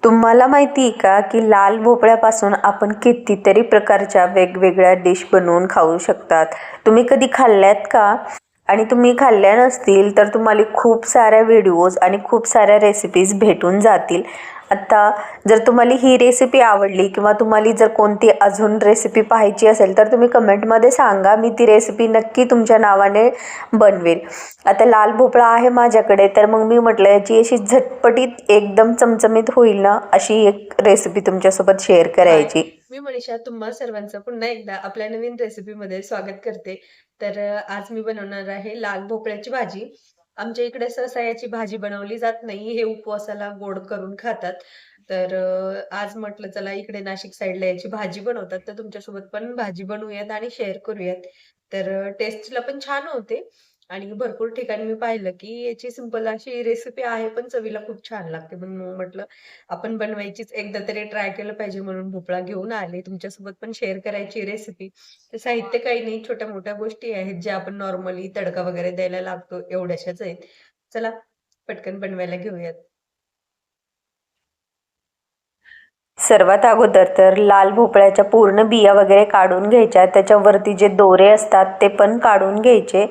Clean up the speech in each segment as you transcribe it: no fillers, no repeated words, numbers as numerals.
तुम्हाला माहिती आहे का की लाल भोपळ्यापासून आपण कितीतरी प्रकारच्या वेगवेगळ्या डिश बनवून खाऊ शकतात. तुम्ही कधी खाल्ल्यात का? आणि तुम्ही खाल्ल्या नसतील तर तुम्हाला खूप साऱ्या व्हिडिओज आणि खूप साऱ्या रेसिपीज भेटून जातील. आता जर तुम्हाला ही रेसिपी आवडली किंवा तुम्हाला जर कोणती अजून रेसिपी पाहायची असेल तर तुम्ही कमेंटमध्ये सांगा, मी ती रेसिपी नक्की तुमच्या नावाने बनवेल. आता लाल भोपळा आहे माझ्याकडे, तर मग मी म्हटलं याची अशी झटपटीत एकदम चमचमीत होईल ना अशी एक रेसिपी तुमच्यासोबत शेअर करायची. मी मनीषा तुम्हा सर्वांचं पुन्हा एकदा आपल्या नवीन रेसिपीमध्ये स्वागत करते. आज मी बनवणार आहे लाल भोपळ्याची भाजी. आमच्या इकडे सहसा याची भाजी बनवली जात नाही. हे उपवासाला गोड करून खातात. आज म्हटलं चला इकडे नाशिक साईडला याची भाजी बनवतात. तर तुमच्यासोबत पण भाजी बनवूयात आणि शेअर करूयात. टेस्टला पण छान होते आणि भरपूर ठिकाणी मी पाहिलं की याची सिंपल अशी रेसिपी आहे, पण चवीला खूप छान लागते. म्हणून म्हटलं आपण बनवायचीच एकदा तरी ट्राय केलं पाहिजे म्हणून भोपळा घेऊन आले. तुमच्यासोबत पण शेअर करायची रेसिपी. तर साहित्य काही नाही, छोट्या-मोठ्या गोष्टी आहेत ज्या आपण नॉर्मली तडका वगैरे द्यायला लागतो एवढ्याशाच आहेत. चला पटकन बनवायला घेऊयात. सर्वात अगोदर तर लाल भोपळ्याच्या पूर्ण बिया वगैरे काढून घ्यायच्या, त्याच्यावरती जे दोरे असतात ते पण काढून घ्यायचे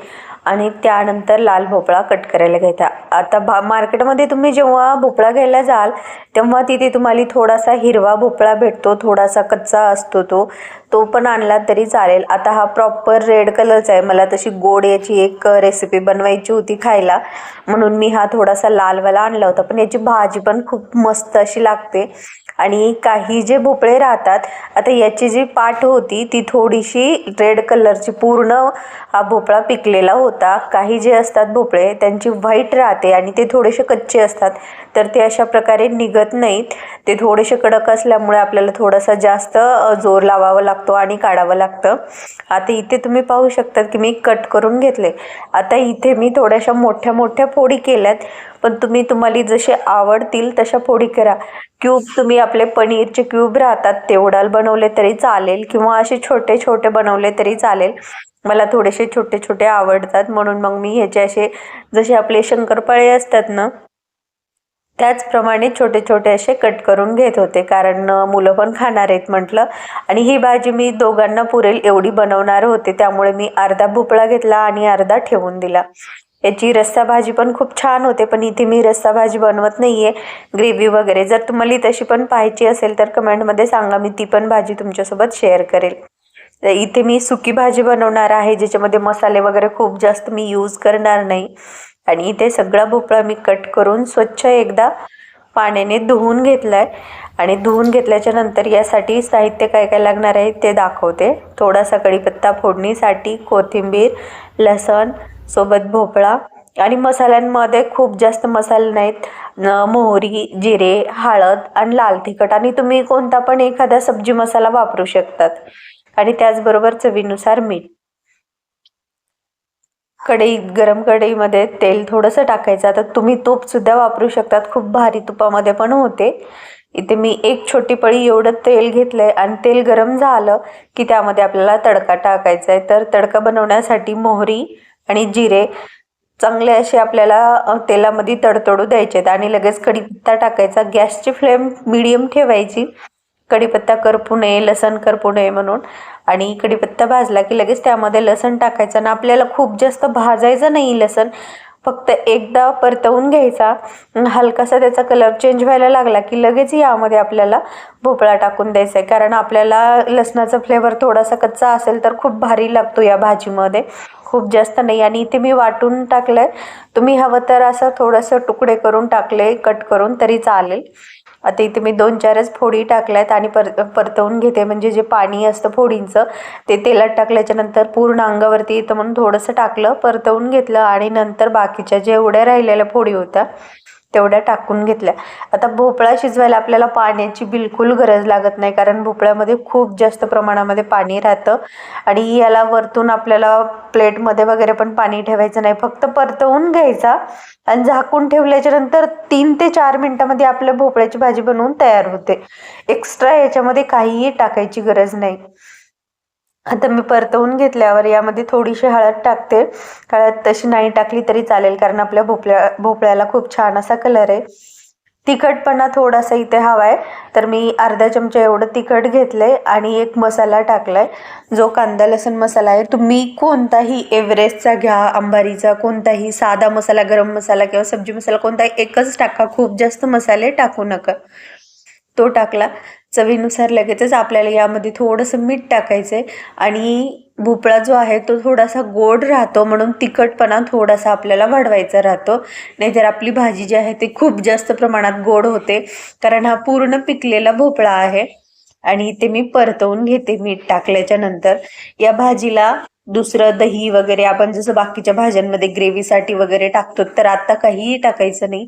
आणि त्यानंतर लाल भोपळा कट करायला घ्यायचा. आता मार्केटमध्ये तुम्ही जेव्हा भोपळा घ्यायला जाल तेव्हा तिथे तुम्हाला थोडासा हिरवा भोपळा भेटतो, थोडासा कच्चा असतो तो पण आणला तरी चालेल. आता हा प्रॉपर रेड कलरचा आहे. मला तशी गोड याची एक रेसिपी बनवायची होती खायला, म्हणून मी हा थोडासा लालवाला आणला होता. पण याची भाजी पण खूप मस्त अशी लागते. आणि काही जे भोपळे राहतात, आता याची जी पाठ होती ती थोडीशी रेड कलरची, पूर्ण हा भोपळा पिकलेला होता. काही जे असतात भोपळे त्यांची व्हाईट राहते आणि ते थोडेसे कच्चे असतात, तर ते अशा प्रकारे निघत नाहीत. ते थोडेसे कडक असल्यामुळे आपल्याला थोडासा जास्त जोर लावावा लागतो आणि काढावं लागतं. आता इथे तुम्ही पाहू शकतात की मी कट करून घेतले. आता इथे मी थोड्याशा मोठ्या मोठ्या फोडी केल्यात, पण तुम्हाला जसे आवडतील तशा फोडी करा. क्यूब तुम्ही आपले पनीरचे क्यूब राहतात तेवढाल बनवले तरी चालेल किंवा असे छोटे छोटे बनवले तरी चालेल. मला थोडेसे छोटे छोटे आवडतात म्हणून मग मी ह्याचे असे, जसे आपले शंकरपाळे असतात ना त्याचप्रमाणे छोटे छोटे असे कट करून घेत होते, कारण मुलं पण खाणार आहेत म्हटलं. आणि ही भाजी मी दोघांना पुरेल एवढी बनवणार होते, त्यामुळे मी अर्धा भोपळा घेतला आणि अर्धा ठेवून दिला. याची रस्सा भाजी पण खूप छान होते, पण इथे मी रस्सा भाजी बनवत नाहीये, ग्रेव्ही वगैरे. जर तुम्हाला तशी पण पाहायची असेल तर कमेंटमध्ये सांगा, मी ती पण भाजी तुमच्यासोबत शेअर करेल. तर इथे मी सुकी भाजी बनवणार आहे, ज्याच्यामध्ये मसाले वगैरे खूप जास्त मी यूज करणार नाही. आणि इथे सगळा भोपळा मी कट करून स्वच्छ एकदा पाण्याने धुवून घेतलाय. आणि धुवून घेतल्याच्या नंतर यासाठी साहित्य काय काय लागणार आहे ते दाखवते. थोडासा कढीपत्ता फोडणीसाठी, कोथिंबीर, लसण, सोबत भोपळा. आणि मसाल्यांमध्ये खूप जास्त मसाले नाहीत. मोहरी, जिरे, हळद आणि लाल तिखट, आणि तुम्ही कोणता पण एखादा सब्जी मसाला वापरू शकतात. आणि त्याचबरोबर चवीनुसार मीठ. गरम कढईमध्ये तेल थोडंसं टाकायचं. आता तुम्ही तूपसुद्धा वापरू शकतात, खूप भारी तुपामध्ये पण होते. इथे मी एक छोटी पळी एवढं तेल घेतलंय आणि तेल गरम झालं की त्यामध्ये आपल्याला तडका टाकायचा आहे. तर तडका बनवण्यासाठी मोहरी आणि जिरे चांगले असे आपल्याला तेलामध्ये तडतडू द्यायचे आणि लगेच कढीपत्ता टाकायचा. गॅसची फ्लेम मीडियम ठेवायची, कढीपत्ता करपू नये, लसण करपू नये म्हणून. आणि कढीपत्ता भाजला की लगेच त्यामध्ये लसण टाकायचं आणि आपल्याला खूप जास्त भाजायचं नाही लसण, फक्त एकदा परतवून घ्यायचा. हलकासा त्याचा कलर चेंज व्हायला लागला की लगेच यामध्ये आपल्याला भोपळा टाकून द्यायचा आहे, कारण आपल्याला लसणाचा फ्लेवर थोडासा कच्चा असेल तर खूप भारी लागतो या भाजीमध्ये, खूप जास्त नाही. आणि इथे मी वाटून टाकलंय, तुम्ही हवं तर असं थोडंसं तुकडे करून टाकले कट करून तरी चालेल. आता इथे मी 2-4च फोडी टाकल्यात आणि परतवून घेते, म्हणजे जे पाणी असतं फोडींचं ते तेलात टाकल्याच्या नंतर पूर्ण अंगावरती येतं म्हणून थोडंसं टाकलं, परतवून घेतलं आणि नंतर बाकीच्या जेवढ्या राहिलेल्या फोडी होत्या तेवढ्या टाकून घेतल्या. आता भोपळा शिजवायला आपल्याला पाण्याची बिलकुल गरज लागत नाही, कारण भोपळ्यामध्ये खूप जास्त प्रमाणामध्ये पाणी राहतं. आणि याला वरतून आपल्याला प्लेटमध्ये वगैरे पण पाणी ठेवायचं नाही, फक्त परतवून घ्यायचा आणि झाकून ठेवल्याच्या नंतर 3 ते 4 मिनिटांमध्ये आपल्या भोपळ्याची भाजी बनवून तयार होते. एक्स्ट्रा याच्यामध्ये काहीही टाकायची गरज नाही. आता मी परतवून घेतल्यावर यामध्ये थोडीशी हळद टाकते. हळद तशी नाही टाकली तरी चालेल, कारण आपल्या भोपळ्याला खूप छान असा कलर आहे. तिखटपणा थोडासा इथे हवा आहे, तर मी अर्धा चमचा एवढं तिखट घेतलं आहे आणि एक मसाला टाकला आहे, जो कांदा लसूण मसाला आहे. तुम्ही कोणताही एव्हरेस्टचा घ्या, अंबारीचा, कोणताही साधा मसाला, गरम मसाला किंवा सब्जी मसाला कोणताही एकच टाका, खूप जास्त मसाले टाकू नका. तो टाकला. चवीनुसार लगेचच आपल्याला यामध्ये थोडंसं मीठ टाकायचं आहे आणि भोपळा जो आहे तो थोडासा गोड राहतो, म्हणून तिखटपणा थोडासा आपल्याला वाढवायचा राहतो. नाहीतर आपली भाजी जी आहे ती खूप जास्त प्रमाणात गोड होते, कारण हा पूर्ण पिकलेला भोपळा आहे. आणि इथे मी परतवून घेते मीठ टाकल्याच्या नंतर. या भाजीला दुसरं दही वगैरे आपण जसं बाकीच्या भाज्यांमध्ये ग्रेव्हीसाठी वगैरे टाकतो, तर आता काहीही टाकायचं नाही.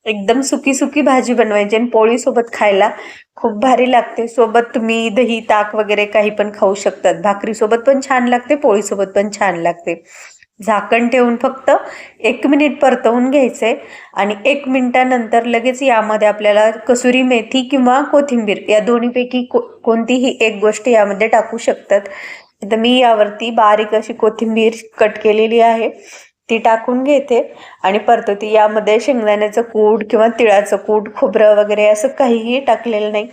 एकदम सुकी सुकी भाजी बनवायची आणि पोळी सोबत खायला खूप भारी लागते. सोबत तुम्ही दही ताक वगैरे काही पण खाऊ शकतात. भाकरी सोबत पण छान लागते, पोळी सोबत पण छान लागते. झाकण ठेवून फक्त 1 मिनिट परतवून घ्यायचे आणि 1 मिनिटानंतर लगेच यामध्ये आपल्याला कसुरी मेथी किंवा कोथिंबीर या दोन्हीपैकी कोणतीही एक गोष्ट यामध्ये टाकू शकतात. तर मी यावरती बारीक अशी कोथिंबीर कट केलेली आहे ती टाकून घेते आणि परतवते. यामध्ये शेंगदाण्याचं कूट किंवा तिळाचं कूट, खोबरं वगैरे असं काहीही टाकलेलं नाही.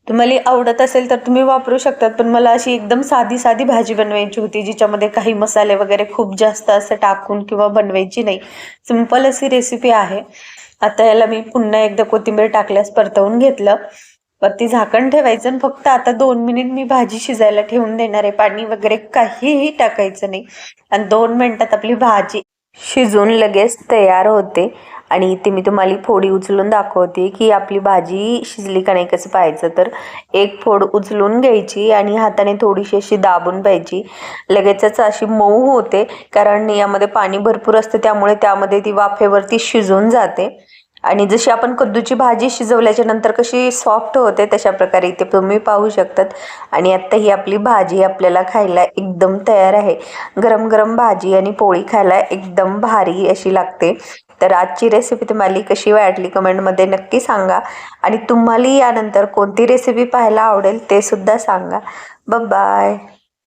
तुम्हाला आवडत असेल तर तुम्ही वापरू शकतात, पण मला अशी एकदम साधी साधी भाजी बनवायची होती, जिच्यामध्ये काही मसाले वगैरे खूप जास्त असं टाकून किंवा बनवायची नाही. सिंपल अशी रेसिपी आहे. आता याला मी पुन्हा एकदा कोथिंबीर टाकल्यास परतवून घेतलं. वरती झाकण ठेवायचं आणि फक्त आता 2 मिनिट मी भाजी शिजायला ठेवून देणार आहे. पाणी वगैरे काहीही टाकायचं नाही आणि 2 मिनिटात आपली भाजी शिजून लगेच तयार होते. आणि इथे मी तुम्हाला फोडी उचलून दाखवते की आपली भाजी शिजली का नाही कसं पाहायचं. तर एक फोड उचलून घ्यायची आणि हाताने थोडीशी अशी दाबून पाहिजे. लगेचच अशी मऊ होते, कारण यामध्ये पाणी भरपूर असतं, त्यामुळे त्यामध्ये ती वाफेवरती शिजून जाते. आणि जशी आपण कद्दूची भाजी शिजवल्याच्या नंतर कशी सॉफ्ट होते, तशा प्रकारे इथे तुम्ही पाहू शकतात. आणि आत्ता ही आपली भाजी आपल्याला खायला एकदम तयार आहे. गरम गरम भाजी आणि पोळी खायला एकदम भारी अशी लागते. तर आजची रेसिपी तुम्हाला कशी वाटली कमेंटमध्ये नक्की सांगा. आणि तुम्हाला यानंतर कोणती रेसिपी पाहायला आवडेल ते सुद्धा सांगा. बाय.